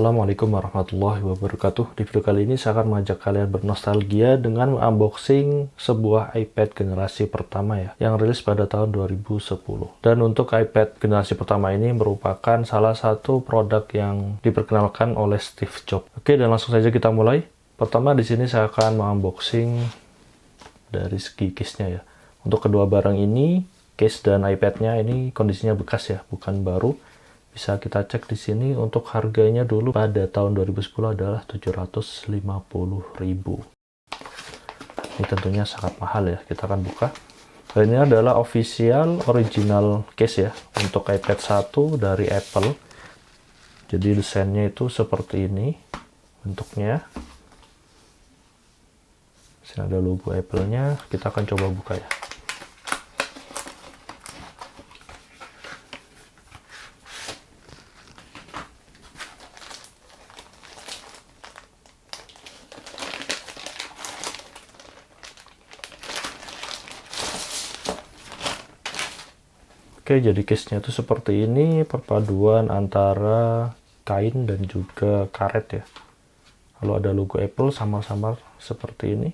Assalamualaikum warahmatullahi wabarakatuh. Di video kali ini saya akan mengajak kalian bernostalgia dengan unboxing sebuah iPad generasi pertama ya, yang rilis pada tahun 2010. Dan untuk iPad generasi pertama ini merupakan salah satu produk yang diperkenalkan oleh Steve Jobs. Oke, dan langsung saja kita mulai. Pertama di sini saya akan mengunboxing dari segi case-nya ya. Untuk kedua barang ini, case dan iPad-nya ini kondisinya bekas ya, bukan baru. Bisa kita cek di sini. Untuk harganya dulu pada tahun 2010 adalah 750.000. Ini tentunya sangat mahal ya. Kita akan buka. Dan ini adalah official original case ya untuk iPad 1 dari Apple. Jadi desainnya itu seperti ini bentuknya. Sini ada logo Apple-nya. Kita akan coba buka ya. Oke, jadi case-nya itu seperti ini, perpaduan antara kain dan juga karet ya. Lalu ada logo Apple samar-samar seperti ini.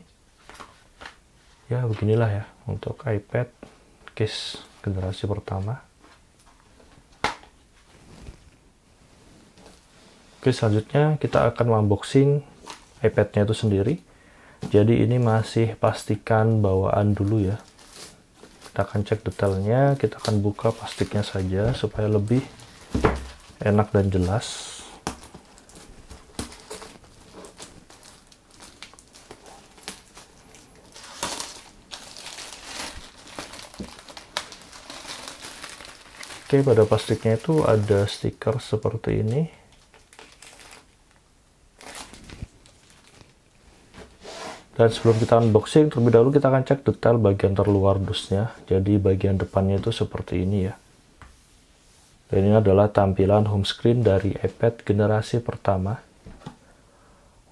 Ya, beginilah ya untuk iPad case generasi pertama. Oke, selanjutnya kita akan unboxing iPad-nya itu sendiri. Jadi ini masih pastikan bawaan dulu ya. Kita akan cek detailnya, kita akan buka plastiknya saja supaya lebih enak dan jelas. Oke, pada plastiknya itu ada stiker seperti ini. Dan sebelum kita unboxing, terlebih dahulu kita akan cek detail bagian terluar dusnya. Jadi bagian depannya itu seperti ini ya. Dan ini adalah tampilan home screen dari iPad generasi pertama.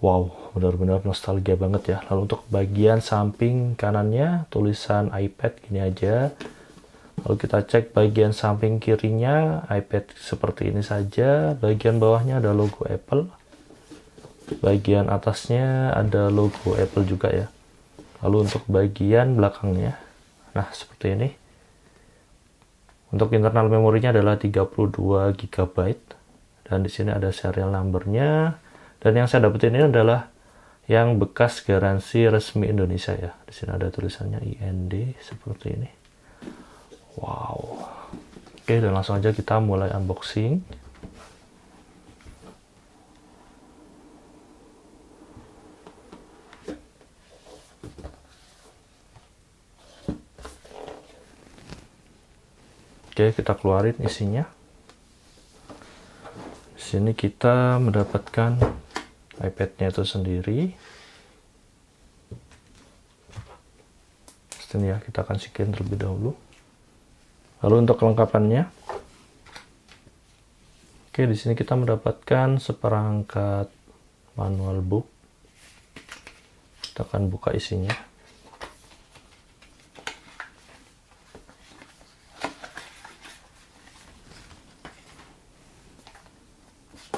Wow, benar-benar nostalgia banget ya. Lalu untuk bagian samping kanannya, tulisan iPad gini aja. Lalu kita cek bagian samping kirinya, iPad seperti ini saja. Bagian bawahnya ada logo Apple. Bagian atasnya ada logo Apple juga ya. Lalu untuk bagian belakangnya, nah seperti ini. Untuk internal memorinya adalah 32 GB. Dan di sini ada serial numbernya. Dan yang saya dapetin ini adalah yang bekas garansi resmi Indonesia ya. Di sini ada tulisannya IND seperti ini. Wow. Oke, dan langsung aja kita mulai unboxing. Oke, kita keluarin isinya. Di sini kita mendapatkan iPad-nya itu sendiri. Sini ya, kita akan scan terlebih dahulu. Lalu untuk kelengkapannya, oke, di sini kita mendapatkan seperangkat manual book. Kita akan buka isinya.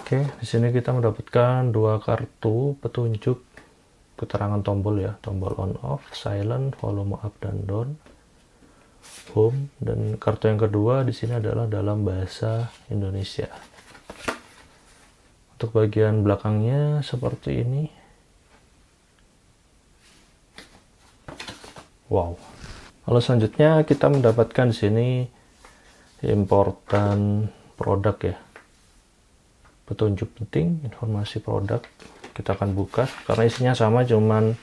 Oke, di sini kita mendapatkan dua kartu petunjuk keterangan tombol ya, tombol on off, silent, volume up dan down, home, dan kartu yang kedua di sini adalah dalam bahasa Indonesia. Untuk bagian belakangnya seperti ini. Wow. Lalu selanjutnya kita mendapatkan di sini important produk ya. Petunjuk penting, informasi produk. Kita akan buka karena isinya sama, cuman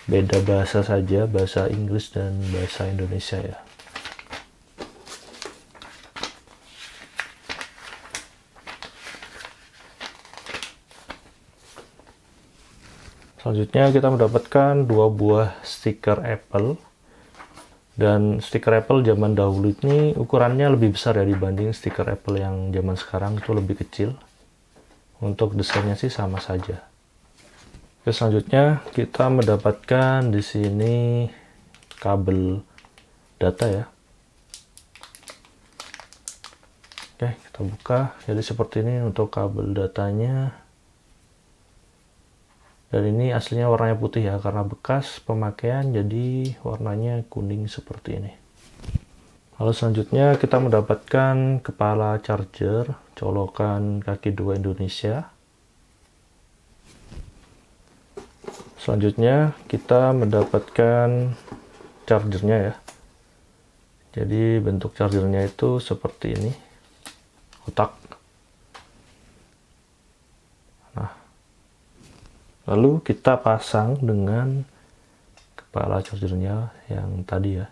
beda bahasa saja, bahasa Inggris dan bahasa Indonesia ya. Selanjutnya kita mendapatkan dua buah stiker Apple. Dan stiker Apple zaman dahulu ini ukurannya lebih besar ya dibanding stiker Apple yang zaman sekarang, itu lebih kecil. Untuk desainnya sih sama saja. Oke, selanjutnya kita mendapatkan di sini kabel data ya. Oke, Kita buka, jadi seperti ini untuk kabel datanya. Dan ini aslinya warnanya putih ya, karena bekas pemakaian jadi warnanya kuning seperti ini. Lalu selanjutnya kita mendapatkan kepala charger colokan kaki 2 Indonesia. Selanjutnya kita mendapatkan chargernya ya. Jadi bentuk chargernya itu seperti ini, kotak. Nah, lalu kita pasang dengan kepala chargernya yang tadi ya.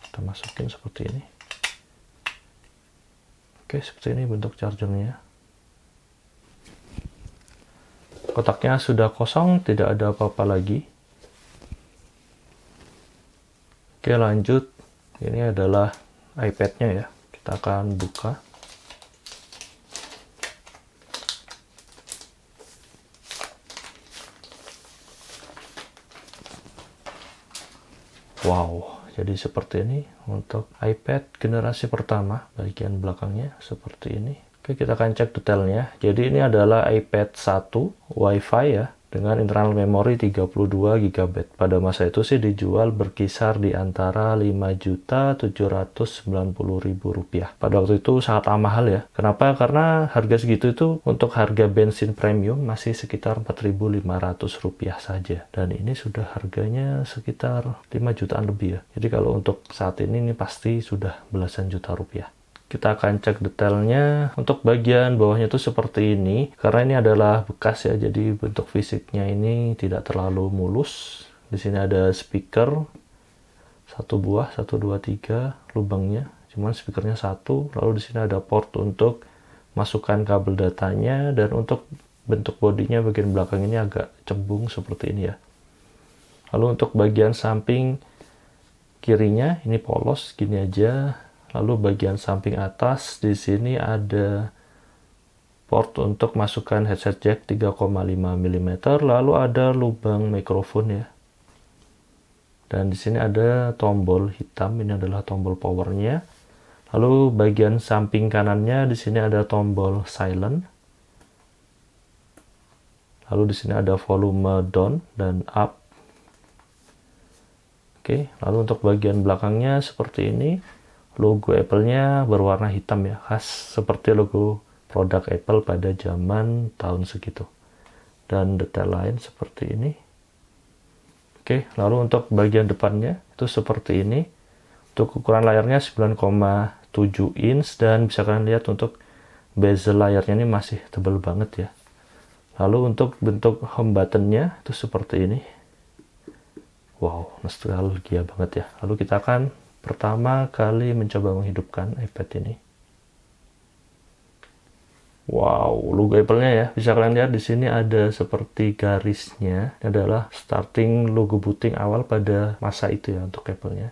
Kita masukin seperti ini. Oke, seperti ini bentuk chargernya. Kotaknya sudah kosong, tidak ada apa-apa lagi. Oke, lanjut. Ini adalah iPad-nya ya. Kita akan buka. Wow. Jadi seperti ini untuk iPad generasi pertama, bagian belakangnya seperti ini. Oke, kita akan cek detailnya. Jadi ini adalah iPad 1 Wi-Fi ya, dengan internal memori 32 GB. Pada masa itu sih dijual berkisar di antara Rp5.790.000. Pada waktu itu sangat mahal ya. Kenapa? Karena harga segitu itu untuk harga bensin premium masih sekitar Rp4.500 saja. Dan ini sudah harganya sekitar 5 jutaan lebih ya. Jadi kalau untuk saat ini pasti sudah belasan juta rupiah. Kita akan cek detailnya. Untuk bagian bawahnya itu seperti ini. Karena ini adalah bekas ya, jadi bentuk fisiknya ini tidak terlalu mulus. Di sini ada speaker. 1 buah, 1, 2, 3 lubangnya. Cuman speakernya 1. Lalu di sini ada port untuk masukkan kabel datanya. Dan untuk bentuk bodinya bagian belakang ini agak cembung seperti ini ya. Lalu untuk bagian samping kirinya ini polos gini aja. Lalu bagian samping atas di sini ada port untuk masukkan headset jack 3,5 mm, lalu ada lubang mikrofon ya. Dan di sini ada tombol hitam, ini adalah tombol powernya. Lalu bagian samping kanannya di sini ada tombol silent. Lalu di sini ada volume down dan up. Oke, lalu untuk bagian belakangnya seperti ini. Logo Apple-nya berwarna hitam ya, khas seperti logo produk Apple pada zaman tahun segitu. Dan detail lain seperti ini. Oke, lalu untuk bagian depannya itu seperti ini. Untuk ukuran layarnya 9,7 inch dan bisa kalian lihat untuk bezel layarnya ini masih tebal banget ya. Lalu untuk bentuk home button-nya itu seperti ini. Wow, nostalgia banget ya. Lalu kita akan pertama kali mencoba menghidupkan iPad ini. Wow, logo Apple-nya ya. Bisa kalian lihat di sini ada seperti garisnya. Ini adalah starting logo booting awal pada masa itu ya untuk Apple-nya.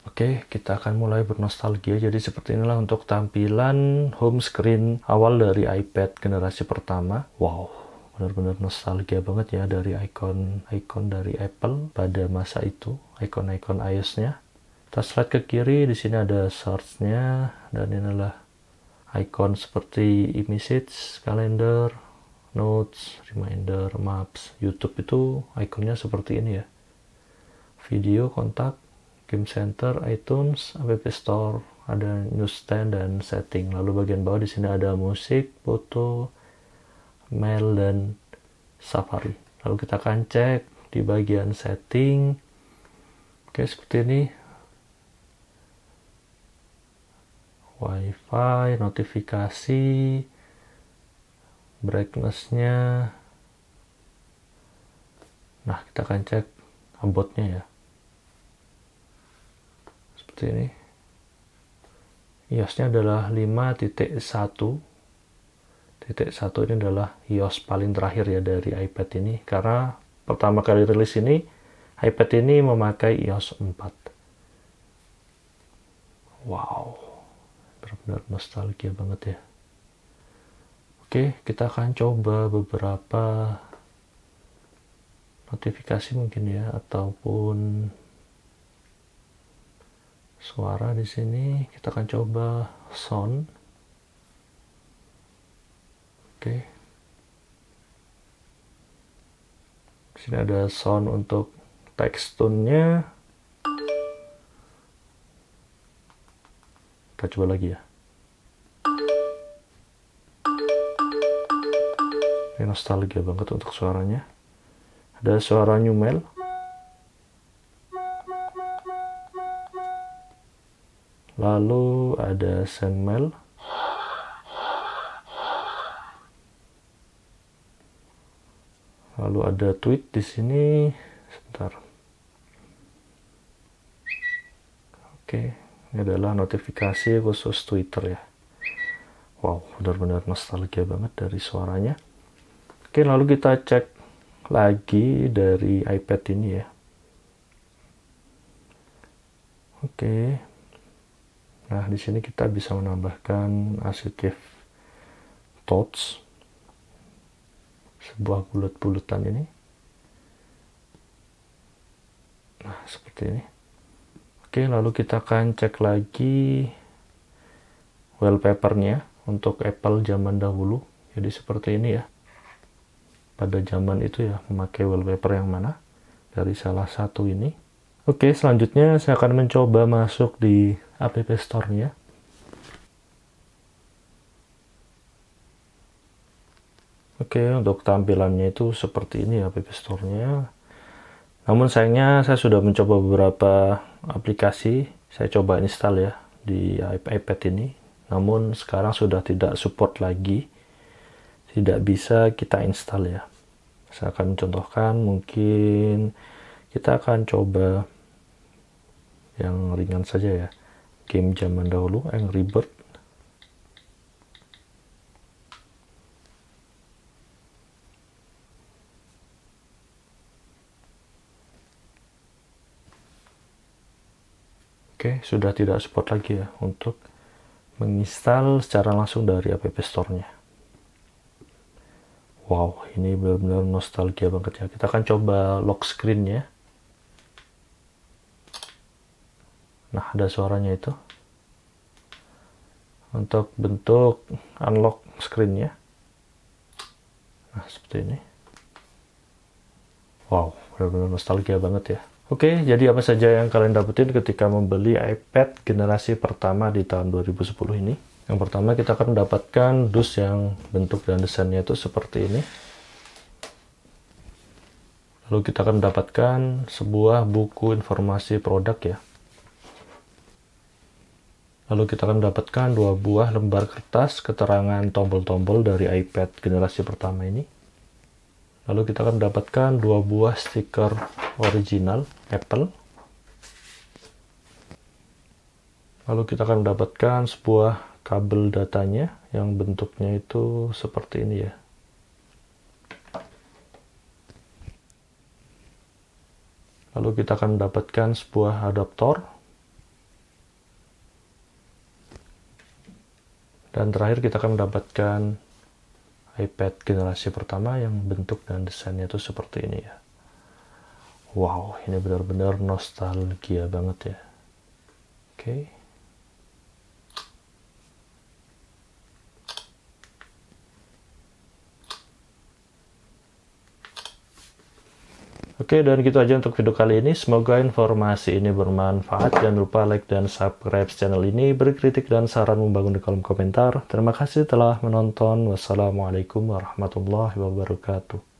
Oke, kita akan mulai bernostalgia. Jadi seperti inilah untuk tampilan home screen awal dari iPad generasi pertama. Wow. Benar-benar nostalgia banget ya dari ikon dari Apple pada masa itu, ikon-ikon iOS-nya. Kita slide ke kiri, di sini ada search-nya dan inilah ikon seperti iMessage, kalender, notes, reminder, maps, YouTube itu ikonnya seperti ini ya. Video, kontak, game center, iTunes, App Store, ada newsstand dan setting. Lalu bagian bawah di sini ada musik, foto, mail dan Safari. Lalu kita akan cek di bagian setting. Oke, seperti ini. Wi-Fi, notifikasi, brightness-nya. Nah, kita akan cek about-nya ya. Seperti ini. iOS-nya adalah 5.1. Titik 1 ini adalah iOS paling terakhir ya dari iPad ini, karena pertama kali rilis ini iPad ini memakai iOS 4. Wow, benar-benar nostalgia banget ya. Oke, kita akan coba beberapa notifikasi mungkin ya, ataupun suara di sini. Kita akan coba sound. Oke. Di sini ada sound untuk text tone-nya. Kita coba lagi ya. Ini nostalgia banget untuk suaranya. Ada suara Numel. Lalu ada Sandmel. Lalu ada tweet di sini. Sebentar. Oke, ini adalah notifikasi khusus Twitter ya. Wow, benar-benar nostalgia banget dari suaranya. Oke, lalu kita cek lagi dari iPad ini ya. Oke. Nah, di sini kita bisa menambahkan adjective thoughts. Sebuah bulat-bulatan ini. Nah, seperti ini. Oke, lalu kita akan cek lagi wallpapernya untuk Apple zaman dahulu. Jadi seperti ini ya. Pada zaman itu ya, memakai wallpaper yang mana? Dari salah satu ini. Oke, selanjutnya saya akan mencoba masuk di App Store-nya. Oke, untuk tampilannya itu seperti ini App Store-nya. Namun sayangnya saya sudah mencoba beberapa aplikasi, saya coba install ya di iPad ini. Namun sekarang sudah tidak support lagi. Tidak bisa kita install ya. Saya akan contohkan, mungkin kita akan coba yang ringan saja ya. Game zaman dahulu, Angry Bird. Oke, sudah tidak support lagi ya untuk menginstal secara langsung dari App Store-nya. Wow, ini benar-benar nostalgia banget ya. Kita akan coba lock screen-nya. Nah, ada suaranya itu. Untuk bentuk unlock screen-nya. Nah, seperti ini. Wow, benar-benar nostalgia banget ya. Oke, jadi apa saja yang kalian dapetin ketika membeli iPad generasi pertama di tahun 2010 ini? Yang pertama kita akan mendapatkan dus yang bentuk dan desainnya itu seperti ini. Lalu kita akan mendapatkan sebuah buku informasi produk ya. Lalu kita akan mendapatkan 2 buah lembar kertas keterangan tombol-tombol dari iPad generasi pertama ini. Lalu kita akan mendapatkan 2 buah stiker original Apple. Lalu kita akan mendapatkan sebuah kabel datanya yang bentuknya itu seperti ini ya. Lalu kita akan mendapatkan sebuah adaptor. Dan terakhir kita akan mendapatkan iPad generasi pertama yang bentuk dan desainnya itu seperti ini ya. Wow, ini benar-benar nostalgia banget ya. Oke. Oke, dan gitu aja untuk video kali ini. Semoga informasi ini bermanfaat. Jangan lupa like dan subscribe channel ini. Beri kritik dan saran membangun di kolom komentar. Terima kasih telah menonton. Wassalamualaikum warahmatullahi wabarakatuh.